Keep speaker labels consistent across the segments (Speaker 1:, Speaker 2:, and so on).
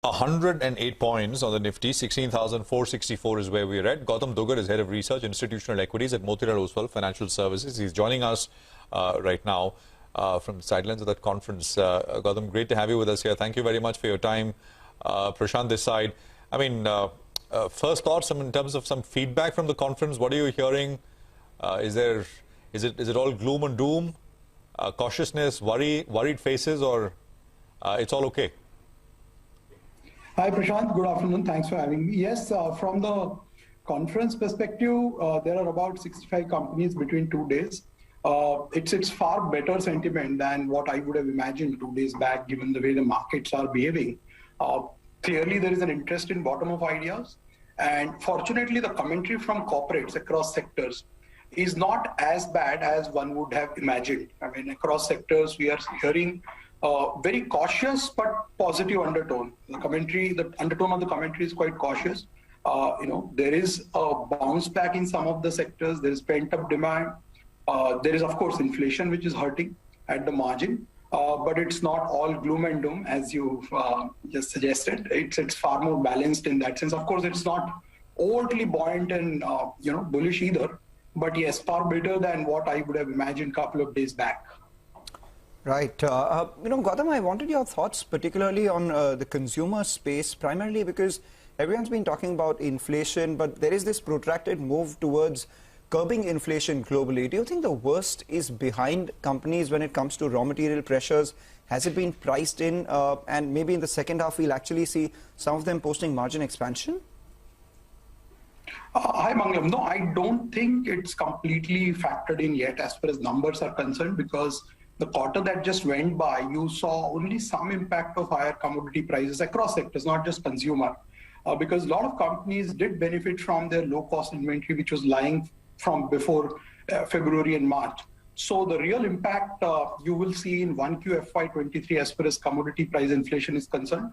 Speaker 1: 108 points on the Nifty, 16,464 is where we're at. Gautam Duggad is Head of Research, Institutional Equities at Motilal Oswal Financial Services. He's joining us right now from the sidelines of that conference. Gautam, great to have you with us here. Thank you very much for your time. Prashant this side. I mean, first thoughts in terms of some feedback from the conference. What are you hearing? Is it all gloom and doom, cautiousness, worried faces, or it's all okay?
Speaker 2: Hi Prashant, good afternoon. Thanks for having me. Yes, from the conference perspective, there are about 65 companies between 2 days. It's far better sentiment than what I would have imagined 2 days back, given the way the markets are behaving. Clearly, there is an interest in bottom of ideas. And fortunately, the commentary from corporates across sectors is not as bad as one would have imagined. I mean, across sectors, we are hearing very cautious but positive undertone. The undertone of the commentary is quite cautious. There is a bounce back in some of the sectors. There is pent-up demand. There is, of course, inflation, which is hurting at the margin. But it's not all gloom and doom, as you just suggested. It's far more balanced in that sense. Of course, it's not overtly buoyant and bullish either. But yes, far better than what I would have imagined a couple of days back.
Speaker 3: Right. Gautam, I wanted your thoughts particularly on the consumer space, primarily because everyone's been talking about inflation, but there is this protracted move towards curbing inflation globally. Do you think the worst is behind companies when it comes to raw material pressures? Has it been priced in? And maybe in the second half, we'll actually see some of them posting margin expansion?
Speaker 2: Hi, Mangalam. No, I don't think it's completely factored in yet as far as numbers are concerned, because the quarter that just went by, you saw only some impact of higher commodity prices across sectors, not just consumer, because a lot of companies did benefit from their low-cost inventory, which was lying from before February and March. So the real impact you will see in 1Q FY23 as far as commodity price inflation is concerned.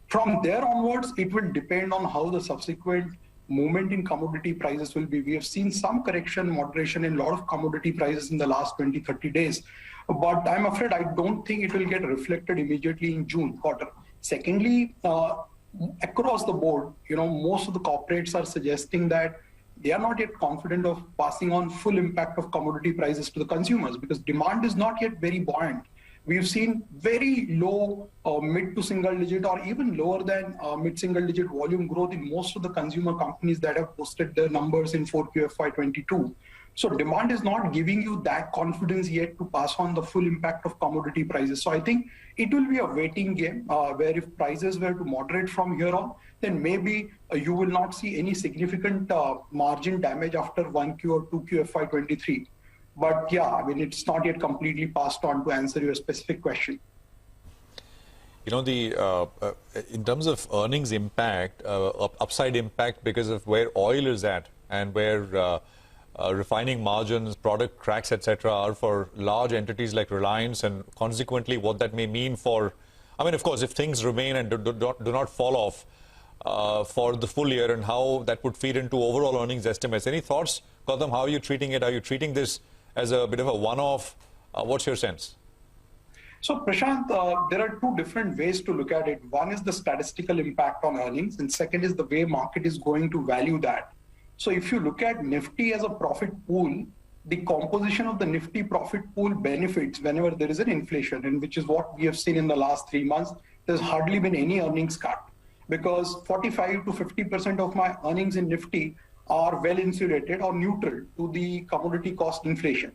Speaker 2: From there onwards, it will depend on how the subsequent movement in commodity prices will be. We have seen some correction, moderation in a lot of commodity prices in the last 20-30 days. But I'm afraid I don't think it will get reflected immediately in June quarter. Secondly, across the board, most of the corporates are suggesting that they are not yet confident of passing on full impact of commodity prices to the consumers because demand is not yet very buoyant. We've seen very low mid to single digit or even lower than mid single digit volume growth in most of the consumer companies that have posted their numbers in 4Q FY22. So demand is not giving you that confidence yet to pass on the full impact of commodity prices. So I think it will be a waiting game where if prices were to moderate from here on, then maybe you will not see any significant margin damage after 1Q or 2Q FY23. But yeah, I mean, it's not yet completely passed on to answer your specific question.
Speaker 1: In terms of earnings impact, upside impact because of where oil is at and where refining margins, product cracks, etc. are for large entities like Reliance, and consequently what that may mean for, I mean, of course, if things remain and do not fall off for the full year and how that would feed into overall earnings estimates. Any thoughts, Gautam? How are you treating it? Are you treating this as a bit of a one-off? What's your sense?
Speaker 2: So, Prashant, there are two different ways to look at it. One is the statistical impact on earnings, and second is the way market is going to value that. So if you look at Nifty as a profit pool, the composition of the Nifty profit pool benefits whenever there is an inflation, and which is what we have seen in the last 3 months. There's hardly been any earnings cut because 45 to 50% of my earnings in Nifty are well insulated or neutral to the commodity cost inflation.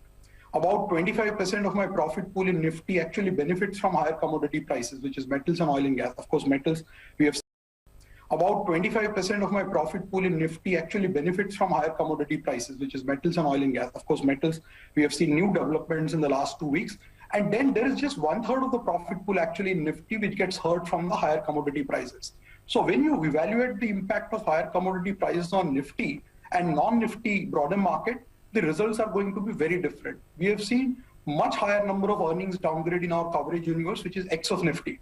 Speaker 2: About 25% of my profit pool in Nifty actually benefits from higher commodity prices, which is metals and oil and gas. Of course, metals, we have about 25% of my profit pool in Nifty actually benefits from higher commodity prices, which is metals and oil and gas. Of course, metals, we have seen new developments in the last 2 weeks. And then there is just 1/3 of the profit pool actually in Nifty, which gets hurt from the higher commodity prices. So when you evaluate the impact of higher commodity prices on Nifty and non-Nifty broader market, the results are going to be very different. We have seen much higher number of earnings downgrade in our coverage universe, which is X of Nifty,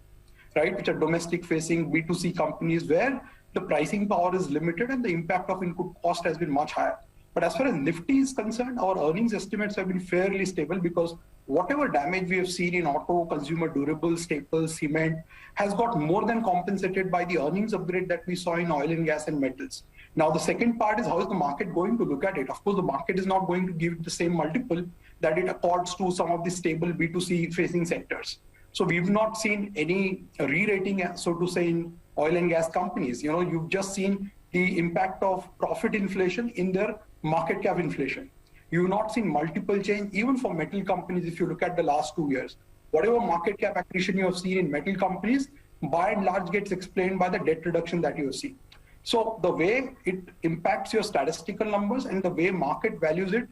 Speaker 2: right, which are domestic facing B2C companies where the pricing power is limited and the impact of input cost has been much higher. But as far as Nifty is concerned, our earnings estimates have been fairly stable because whatever damage we have seen in auto, consumer durables, staples, cement has got more than compensated by the earnings upgrade that we saw in oil and gas and metals. Now, the second part is how is the market going to look at it? Of course, the market is not going to give the same multiple that it accords to some of the stable B2C facing sectors. So we've not seen any re-rating, so to say, in oil and gas companies. You know, you've just seen the impact of profit inflation in their market cap inflation. You've not seen multiple change, even for metal companies, if you look at the last 2 years. Whatever market cap accretion you have seen in metal companies, by and large gets explained by the debt reduction that you have seen. So the way it impacts your statistical numbers and the way market values it,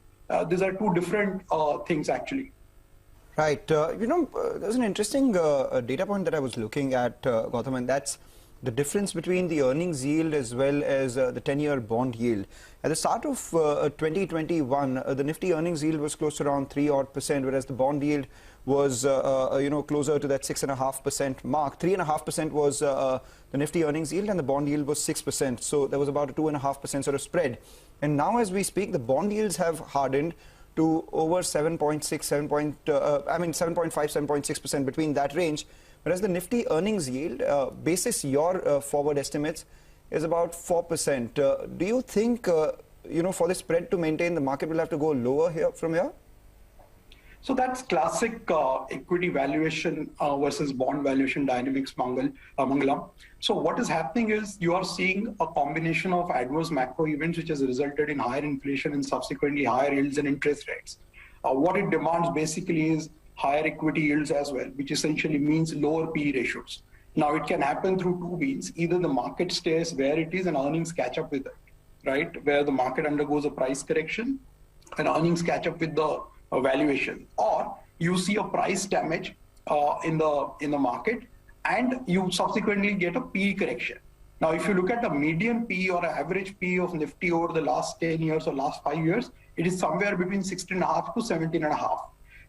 Speaker 2: these are two different things actually.
Speaker 3: Right. There's an interesting data point that I was looking at, Gautam, and that's the difference between the earnings yield as well as the 10-year bond yield. At the start of 2021, the Nifty earnings yield was close to around 3% whereas the bond yield was, closer to that 6.5% mark. 3.5% was the Nifty earnings yield, and the bond yield was 6%. So there was about a 2.5% sort of spread. And now, as we speak, the bond yields have hardened to over 7.5, 7.6%, between that range. Whereas the Nifty earnings yield, basis your forward estimates, is about 4%. Do you think, for the spread to maintain, the market will have to go lower here from here?
Speaker 2: So that's classic equity valuation versus bond valuation dynamics, Mangalam. So what is happening is you are seeing a combination of adverse macro events which has resulted in higher inflation and subsequently higher yields and interest rates. What it demands basically is higher equity yields as well, which essentially means lower PE ratios. Now, it can happen through two means. Either the market stays where it is and earnings catch up with it, right? Where the market undergoes a price correction and earnings catch up with the valuation. Or you see a price damage in the market and you subsequently get a PE correction. Now, if you look at the median PE or average PE of Nifty over the last 10 years or last 5 years, it is somewhere between 16.5 to 17.5.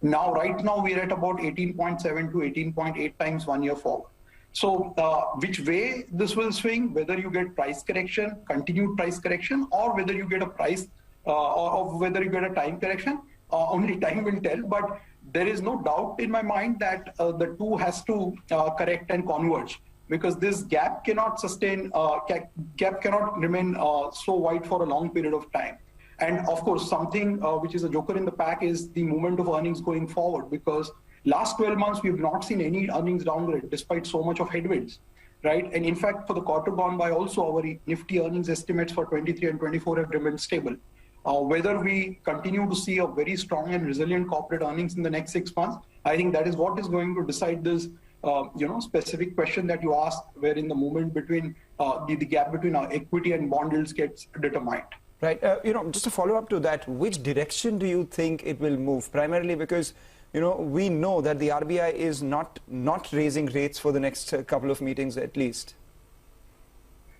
Speaker 2: Now, right now, we're at about 18.7 to 18.8 times 1 year forward. So which way this will swing, whether you get price correction, continued price correction, or whether you get a price or whether you get a time correction, only time will tell. But there is no doubt in my mind that the two has to correct and converge, because this gap cannot sustain, gap cannot remain so wide for a long period of time. And of course, something which is a joker in the pack is the movement of earnings going forward, because last 12 months, we have not seen any earnings downgrade despite so much of headwinds, right? And in fact, for the quarter gone by also, our Nifty earnings estimates for 23 and 24 have remained stable. Whether we continue to see a very strong and resilient corporate earnings in the next 6 months, I think that is what is going to decide this specific question that you asked, wherein the movement between the gap between our equity and bond yields gets determined.
Speaker 3: Right. Just to follow up to that, which direction do you think it will move? Primarily because, we know that the RBI is not raising rates for the next couple of meetings at least.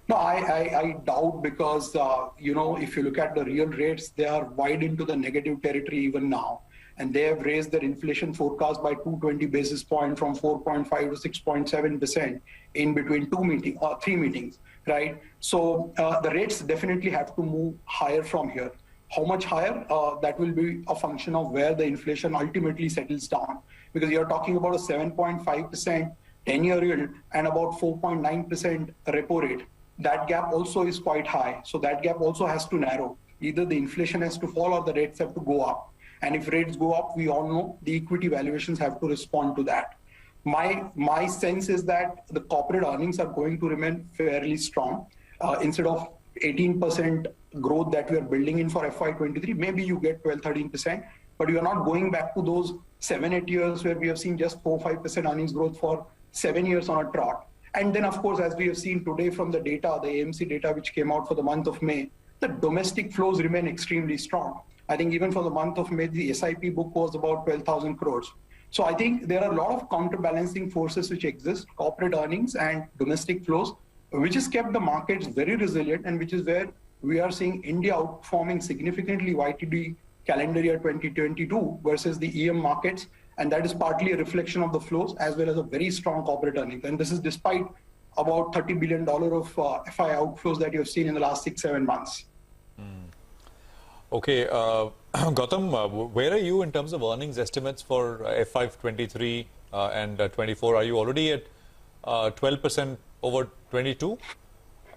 Speaker 2: No, I doubt, because, if you look at the real rates, they are wide into the negative territory even now. And they have raised their inflation forecast by 220 basis points from 4.5 to 6.7% in between 3 meetings, right? So the rates definitely have to move higher from here. How much higher? That will be a function of where the inflation ultimately settles down, because you're talking about a 7.5% 10-year yield and about 4.9% repo rate. That gap also is quite high. So that gap also has to narrow. Either the inflation has to fall or the rates have to go up. And if rates go up, we all know the equity valuations have to respond to that. My sense is that the corporate earnings are going to remain fairly strong. Instead of 18% growth that we are building in for FY23, maybe you get 12-13%, but you are not going back to those 7-8 years where we have seen just 4-5% earnings growth for 7 years on a trot. And then, of course, as we have seen today from the data, the AMC data which came out for the month of May, the domestic flows remain extremely strong. I think even for the month of May, the SIP book was about 12,000 crores. So I think there are a lot of counterbalancing forces which exist, corporate earnings and domestic flows, which has kept the markets very resilient, and which is where we are seeing India outperforming significantly YTD calendar year 2022 versus the EM markets. And that is partly a reflection of the flows as well as a very strong corporate earnings. And this is despite about $30 billion of FI outflows that you have seen in the last 6-7 months.
Speaker 1: Okay, Gautam, where are you in terms of earnings estimates for FY23 and 24? Are you already at 12% over 22?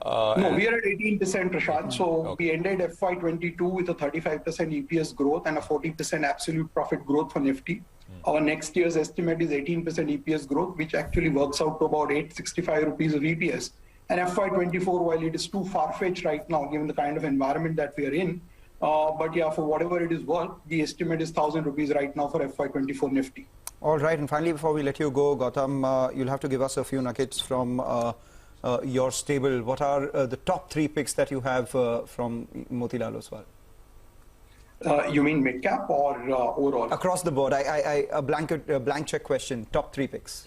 Speaker 2: No, we are at 18%, Rashad. So
Speaker 1: Okay.
Speaker 2: we ended FY22 with a 35% EPS growth and a 40% absolute profit growth for Nifty. Our next year's estimate is 18% EPS growth, which actually works out to about 865 rupees of EPS. And FY24, while it is too far-fetched right now, given the kind of environment that we are in, but yeah, for whatever it is worth, the estimate is 1,000 rupees right now for FY24 Nifty.
Speaker 3: All right, and finally, before we let you go, Gautam, you'll have to give us a few nuggets from your stable. What are the top 3 picks that you have from Motilal Oswal?
Speaker 2: You mean mid-cap or overall?
Speaker 3: Across the board, a blank check question, top 3 picks.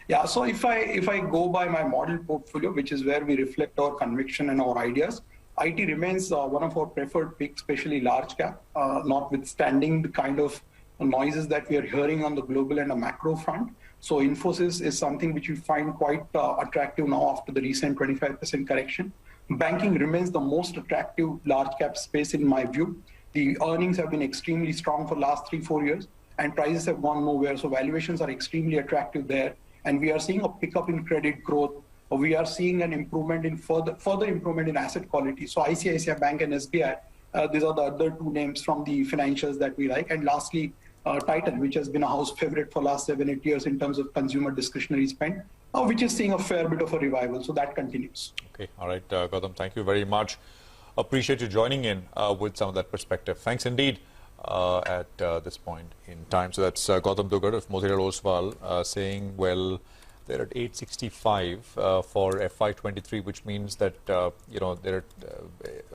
Speaker 2: Yeah, so if I go by my model portfolio, which is where we reflect our conviction and our ideas, IT remains one of our preferred picks, especially large cap, notwithstanding the kind of noises that we are hearing on the global and a macro front. So Infosys is something which we find quite attractive now after the recent 25% correction. Banking remains the most attractive large cap space in my view. The earnings have been extremely strong for the last 3-4 years, and prices have gone nowhere. So valuations are extremely attractive there. And we are seeing a pickup in credit growth. We are seeing an improvement in further improvement in asset quality. So ICICI Bank and SBI, these are the other 2 names from the financials that we like. And lastly, Titan, which has been a house favorite for the last 7-8 years in terms of consumer discretionary spend, which is seeing a fair bit of a revival. So that continues.
Speaker 1: Okay, all right, Gautam, thank you very much. Appreciate you joining in with some of that perspective. Thanks indeed at this point in time. So that's Gautam Duggad of Motilal Oswal saying, well, they're at 865 for FY23, which means that, they're